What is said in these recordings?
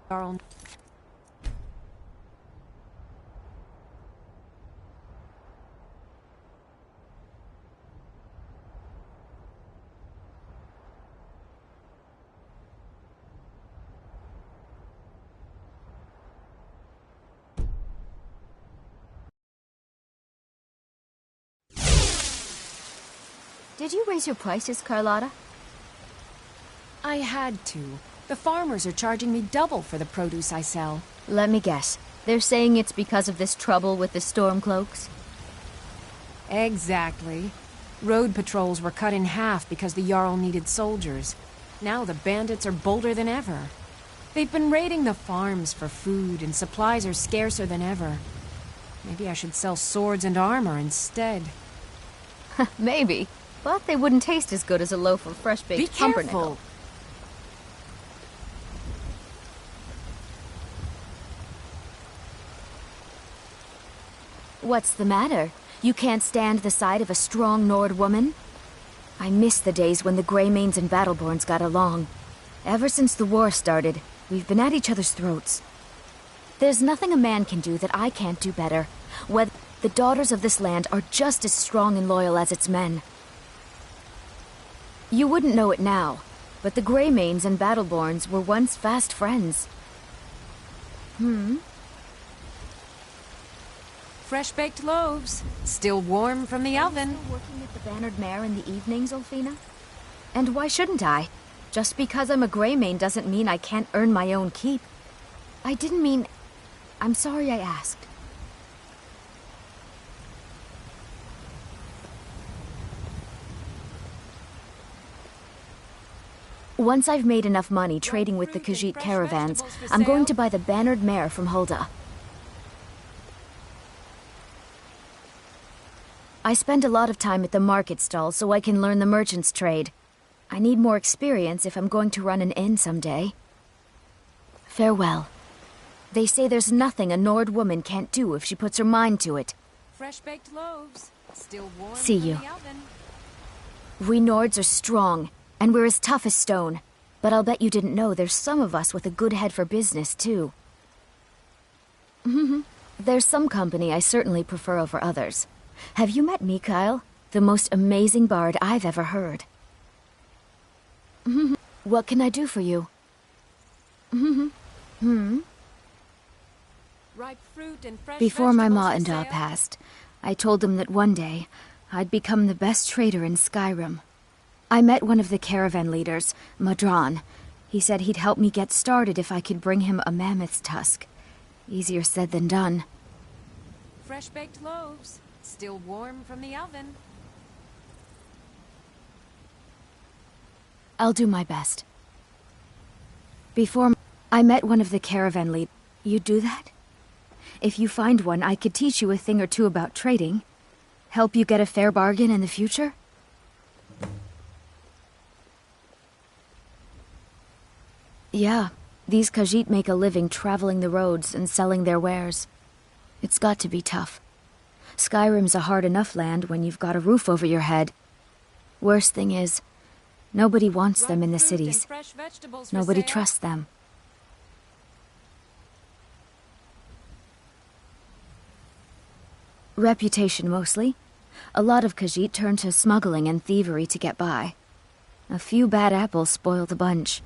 Jarl. Did you raise your prices, Carlotta? I had to. The farmers are charging me double for the produce I sell. Let me guess. They're saying it's because of this trouble with the Stormcloaks? Exactly. Road patrols were cut in half because the Jarl needed soldiers. Now the bandits are bolder than ever. They've been raiding the farms for food, and supplies are scarcer than ever. Maybe I should sell swords and armor instead. Maybe. But they wouldn't taste as good as a loaf of fresh-baked pumpernickel. Be careful! What's the matter? You can't stand the sight of a strong Nord woman? I miss the days when the Greymanes and Battleborns got along. Ever since the war started, we've been at each other's throats. There's nothing a man can do that I can't do better. Whether the daughters of this land are just as strong and loyal as its men. You wouldn't know it now, but the Greymanes and Battleborns were once fast friends. Fresh-baked loaves, still warm from the oven. Still working at the Bannered Mare in the evenings, Ulfina? And why shouldn't I? Just because I'm a Greymane doesn't mean I can't earn my own keep. I didn't mean... I'm sorry I asked. Once I've made enough money trading with the Khajiit caravans, I'm going to buy the Bannered Mare from Hulda. I spend a lot of time at the market stall so I can learn the merchant's trade. I need more experience if I'm going to run an inn someday. Farewell. They say there's nothing a Nord woman can't do if she puts her mind to it. Fresh-baked loaves, still warm See from you. the oven. We Nords are strong, and we're as tough as stone. But I'll bet you didn't know there's some of us with a good head for business, too. There's some company I certainly prefer over others. Have you met Mikael? The most amazing bard I've ever heard. What can I do for you? Ripe fruit and fresh Before my vegetables ma for and Da sale. passed, I told them that one day, I'd become the best trader in Skyrim. I met one of the caravan leaders, Madran. He said he'd help me get started if I could bring him a mammoth's tusk. Easier said than done. Fresh-baked loaves, still warm from the oven. I'll do my best. Before I met one of the caravan leaders. You do that? If you find one, I could teach you a thing or two about trading. Help you get a fair bargain in the future? Yeah, these Khajiit make a living traveling the roads and selling their wares. It's got to be tough. Skyrim's a hard enough land when you've got a roof over your head. Worst thing is, nobody wants them in the Ripe fruit and cities. fresh vegetables for Nobody sale. trusts them. Reputation, mostly. A lot of Khajiit turn to smuggling and thievery to get by. A few bad apples spoil the bunch.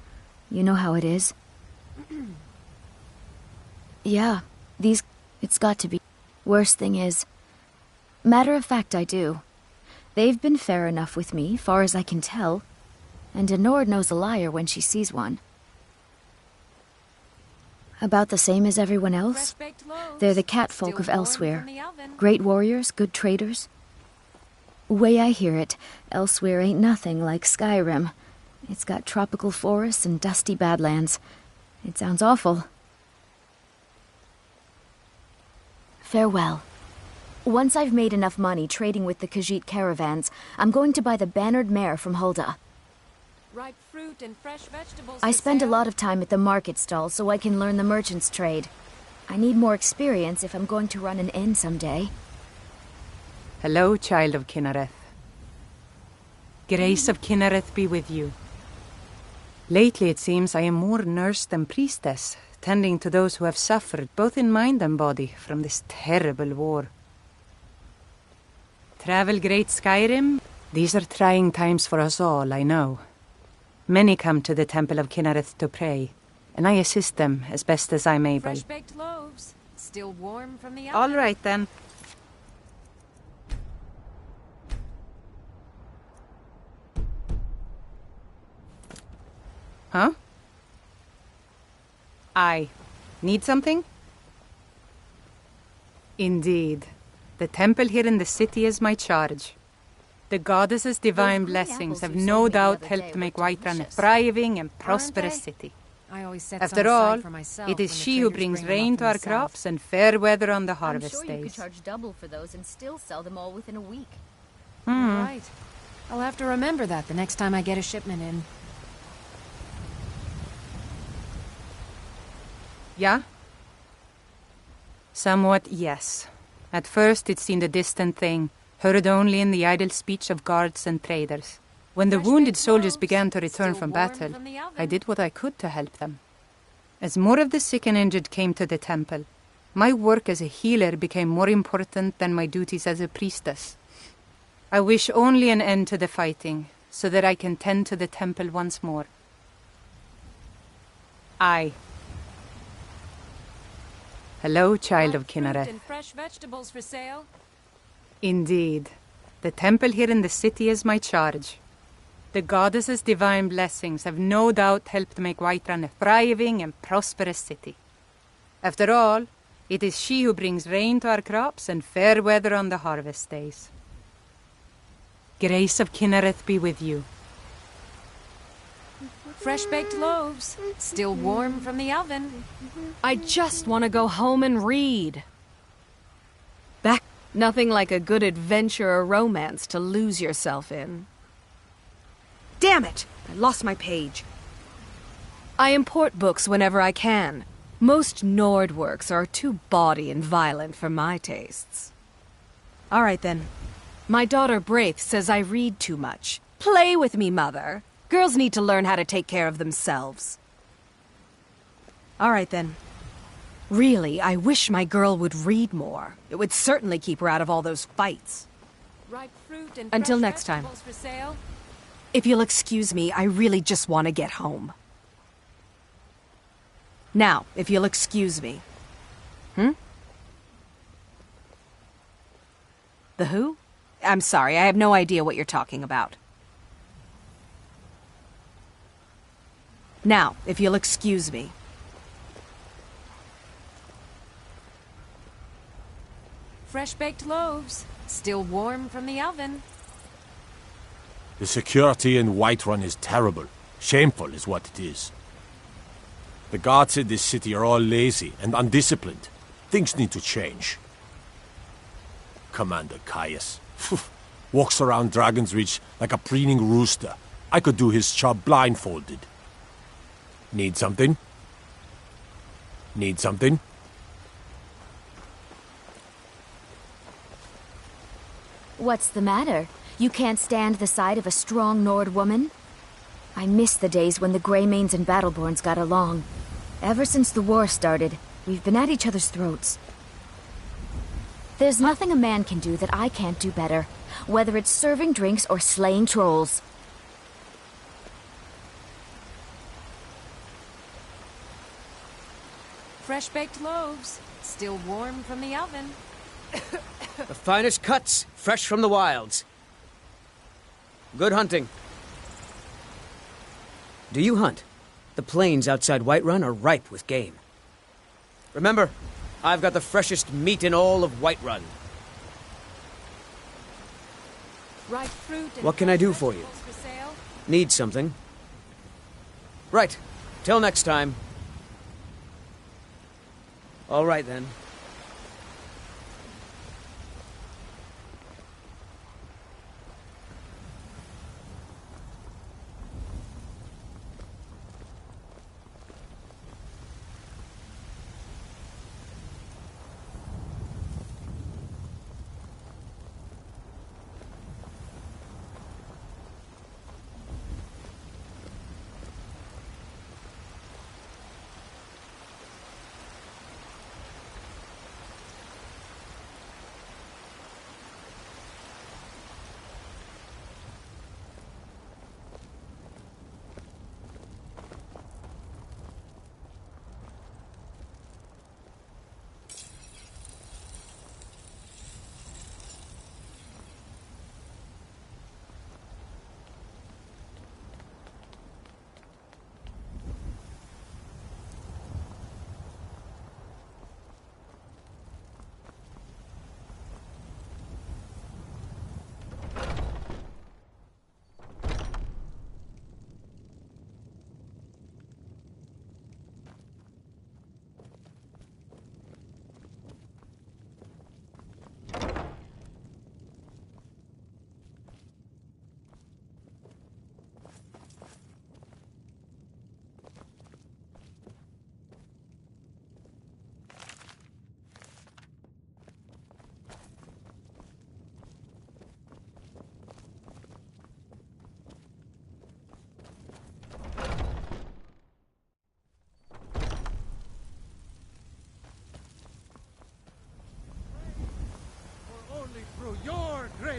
You know how it is. Yeah, it's got to be. Worst thing is... Matter of fact, I do. They've been fair enough with me, far as I can tell. And a Nord knows a liar when she sees one. About the same as everyone else. Fresh-baked loaves, They're the catfolk still of warm elsewhere. from the oven. Great warriors, good traders. Way I hear it, elsewhere ain't nothing like Skyrim. It's got tropical forests and dusty badlands. It sounds awful. Farewell. Once I've made enough money trading with the Khajiit caravans, I'm going to buy the Bannered Mare from Hulda. Ripe fruit and fresh vegetables I for spend a sale. lot of time at the market stall so I can learn the merchant's trade. I need more experience if I'm going to run an inn someday. Hello, child of Kynareth. Grace of Kynareth be with you. Lately it seems I am more nurse than priestess, tending to those who have suffered, both in mind and body, from this terrible war. Travel Great Skyrim? These are trying times for us all, I know. Many come to the Temple of Kynareth to pray, and I assist them as best as I'm able. Fresh-baked loaves, still warm from the oven. All right, then. Huh? I need something? Indeed. The temple here in the city is my charge. The goddess's divine blessings have no doubt helped make Whiterun a thriving and prosperous city. I always set After some all, aside for myself it is when the she who traders brings bring them rain up to from our the south. crops and fair weather on the I'm harvest sure you could days. charge double for those and still sell them all within a week. You're right. I'll have to remember that the next time I get a shipment in. Yeah? Somewhat, yes. At first it seemed a distant thing, heard only in the idle speech of guards and traders. When the wounded soldiers began to return from battle, I did what I could to help them. As more of the sick and injured came to the temple, my work as a healer became more important than my duties as a priestess. I wish only an end to the fighting, so that I can tend to the temple once more. I. Hello, child of Fruit Kynareth. and fresh vegetables for sale. Indeed. The temple here in the city is my charge. The goddess's divine blessings have no doubt helped make Whiterun a thriving and prosperous city. After all, it is she who brings rain to our crops and fair weather on the harvest days. Grace of Kynareth be with you. Fresh-baked loaves, still warm from the oven. I just want to go home and read. Nothing like a good adventure or romance to lose yourself in. Damn it! I lost my page. I import books whenever I can. Most Nord works are too bawdy and violent for my tastes. All right, then. My daughter Braith says I read too much. Play with me, Mother. Girls need to learn how to take care of themselves. All right, then. Really, I wish my girl would read more. It would certainly keep her out of all those fights. Ripe fruit and Until fresh next time. vegetables for sale. If you'll excuse me, I really just want to get home. Now, if you'll excuse me. The who? I'm sorry, I have no idea what you're talking about. Now, if you'll excuse me. Fresh-baked loaves, still warm from the oven. The security in Whiterun is terrible. Shameful is what it is. The guards in this city are all lazy and undisciplined. Things need to change. Commander Caius walks around Dragon's Reach like a preening rooster. I could do his job blindfolded. Need something? Need something? What's the matter? You can't stand the sight of a strong Nord woman? I miss the days when the Greymanes and Battleborns got along. Ever since the war started, we've been at each other's throats. There's nothing a man can do that I can't do better, whether it's serving drinks or slaying trolls. Fresh-baked loaves, still warm from the oven. The finest cuts, fresh from the wilds. Good hunting. Do you hunt? The plains outside Whiterun are ripe with game. Remember, I've got the freshest meat in all of Whiterun. Ripe fruit and What can I fresh do for you? vegetables for sale. Need something? Right. Till next time. All right, then.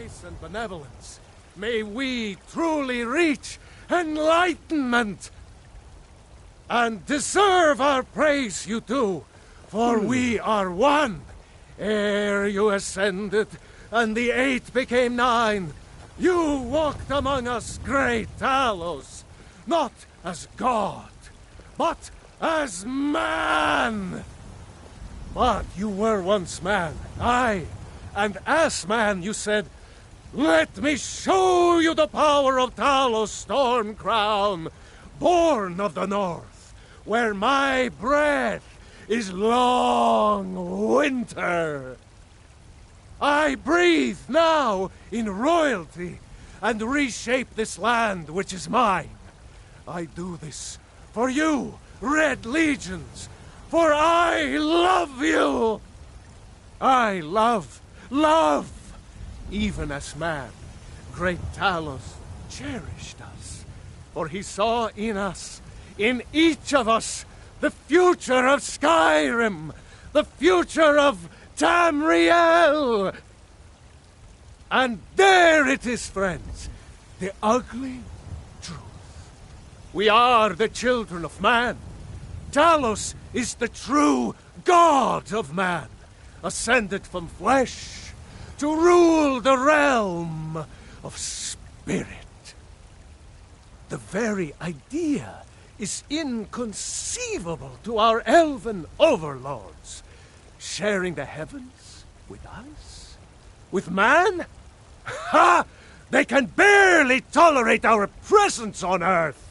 grace and benevolence, may we truly reach enlightenment and deserve our praise you do, for we are one. Ere you ascended, and the 8 became 9, you walked among us, great Talos, not as God, but as man. But you were once man, aye, and as man you said, "Let me show you the power of Talos Stormcrown, born of the north, where my breath is long winter. I breathe now in royalty and reshape this land which is mine. I do this for you, Red Legions, for I love you. I love, even as man, great Talos cherished us, for he saw in us, in each of us, the future of Skyrim, the future of Tamriel. And there it is, friends, the ugly truth. We are the children of man. Talos is the true god of man, ascended from flesh to rule the realm of spirit. The very idea is inconceivable to our elven overlords. Sharing the heavens with us? With man? Ha! They can barely tolerate our presence on Earth.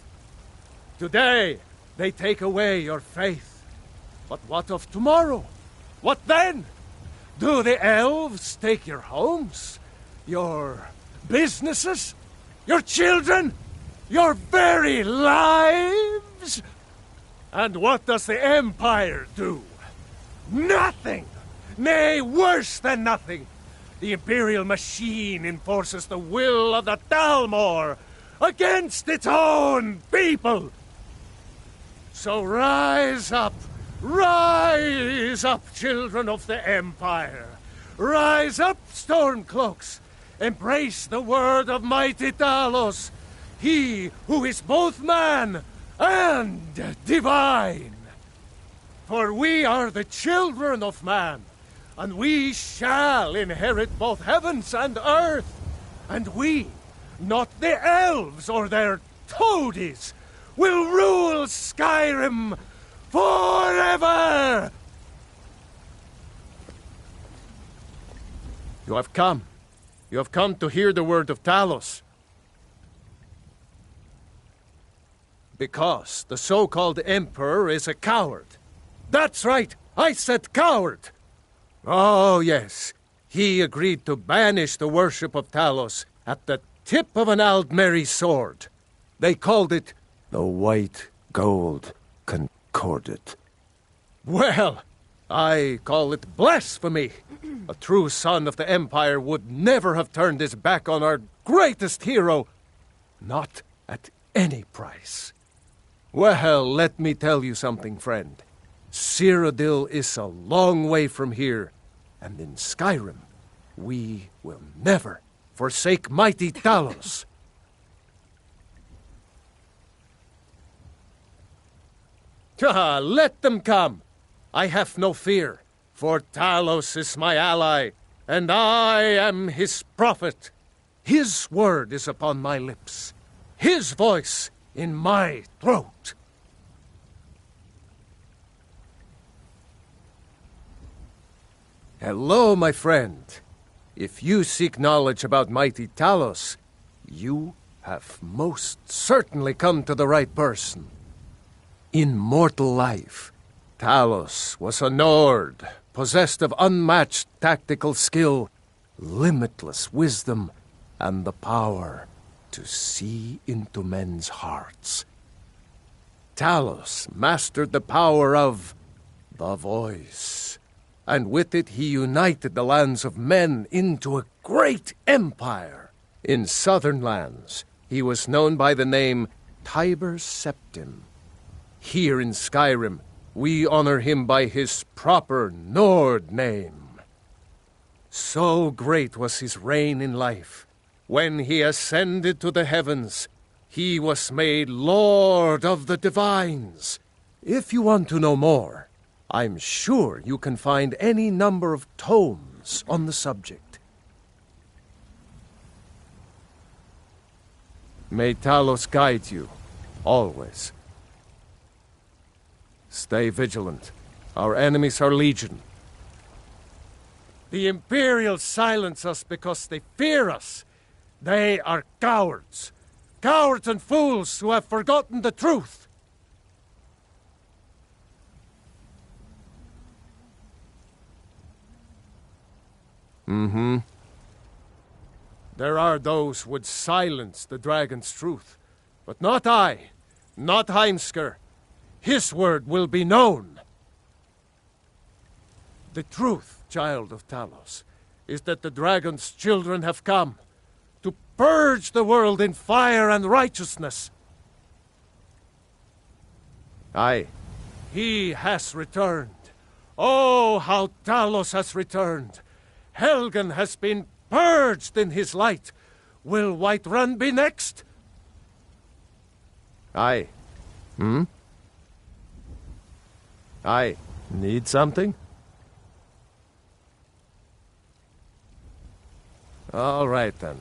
Today, they take away your faith. But what of tomorrow? What then? Do the elves take your homes? Your businesses? Your children? Your very lives? And what does the Empire do? Nothing! Nay, worse than nothing! The Imperial machine enforces the will of the Thalmor against its own people! So rise up, children of the Empire! Rise up, Stormcloaks! Embrace the word of mighty Talos, he who is both man and divine! For we are the children of man, and we shall inherit both heavens and earth. And we, not the elves or their toadies, will rule Skyrim forever! You have come. You have come to hear the word of Talos. Because the so-called Emperor is a coward. That's right, I said coward! Oh, yes. He agreed to banish the worship of Talos at the tip of an Aldmeri sword. They called it the White Gold Concordat. Well, I call it blasphemy. A true son of the Empire would never have turned his back on our greatest hero. Not at any price. Well, let me tell you something, friend. Cyrodiil is a long way from here, and in Skyrim, we will never forsake mighty Talos. Let them come. I have no fear, for Talos is my ally, and I am his prophet. His word is upon my lips, his voice in my throat. Hello, my friend. If you seek knowledge about mighty Talos, you have most certainly come to the right person. In mortal life, Talos was a Nord, possessed of unmatched tactical skill, limitless wisdom, and the power to see into men's hearts. Talos mastered the power of the voice, and with it he united the lands of men into a great empire. In southern lands, he was known by the name Tiber Septim. Here in Skyrim, we honor him by his proper Nord name. So great was his reign in life. When he ascended to the heavens, he was made Lord of the Divines. If you want to know more, I'm sure you can find any number of tomes on the subject. May Talos guide you, always. Stay vigilant. Our enemies are legion. The Imperials silence us because they fear us. They are cowards. Cowards and fools who have forgotten the truth. There are those who would silence the dragon's truth. But not I. Not Heimskr. His word will be known. The truth, child of Talos, is that the dragon's children have come to purge the world in fire and righteousness. Aye. He has returned. Oh, how Talos has returned. Helgen has been purged in his light. Will Whiterun be next? Aye. Aye. Need something? All right, then.